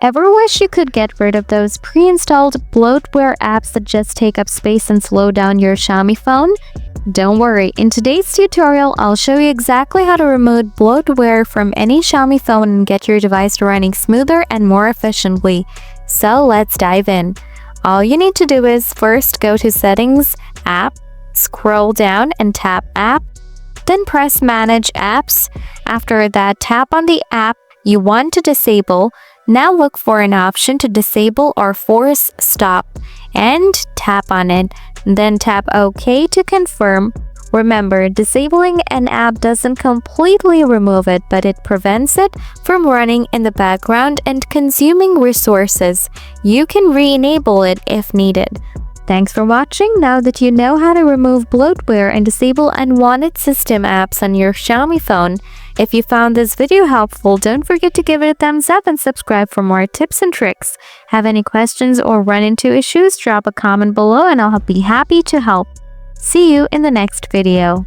Ever wish you could get rid of those pre-installed bloatware apps that just take up space and slow down your Xiaomi phone? Don't worry, in today's tutorial, I'll show you exactly how to remove bloatware from any Xiaomi phone and get your device running smoother and more efficiently. So let's dive in. All you need to do is first go to Settings, App, scroll down and tap App, then press Manage Apps. After that, tap on the app you want to disable. Now look for an option to disable or force stop and tap on it. Then tap OK to confirm. Remember, disabling an app doesn't completely remove it, but it prevents it from running in the background and consuming resources. You can re-enable it if needed. Thanks for watching. Now that you know how to remove bloatware and disable unwanted system apps on your Xiaomi phone, if you found this video helpful, don't forget to give it a thumbs up and subscribe for more tips and tricks. Have any questions or run into issues? Drop a comment below and I'll be happy to help. See you in the next video.